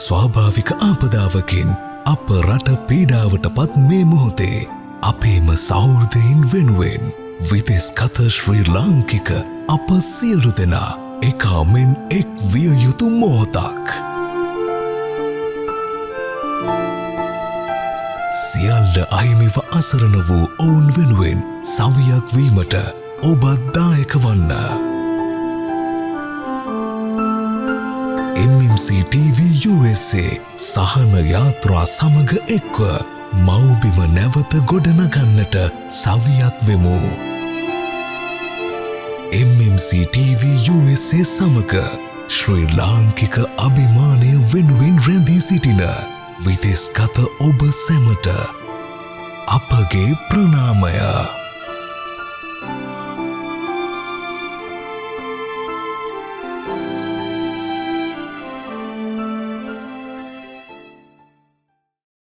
ස්වාභාවික ආපදාවකින් අප රට පීඩාවටපත් මේ මොහොතේ අපේම සහෘදයින් වෙනුවෙන් විදෙස්ගත ශ්‍රී ලාංකික අප සියලු දෙනා එකාමෙන් එක් විය යුතු මොහොතක්. සියල්ල අහිමිව අසරණ වූ ඔවුන් වෙනුවෙන් සවියක් වීමට ඔබත් දායක වන්න. MMC TV USA සහන යාත්‍රා සමග එක්ව මව්බිම නැවත ගොඩනගන්නට සවියක් වෙමු. MMC TV USA සමග ශ්‍රී ලාංකික අභිමානය වෙනුවෙන් රැඳී සිටින විදෙස්ගත ඔබ සැමට අපගේ ප්‍රණාමය.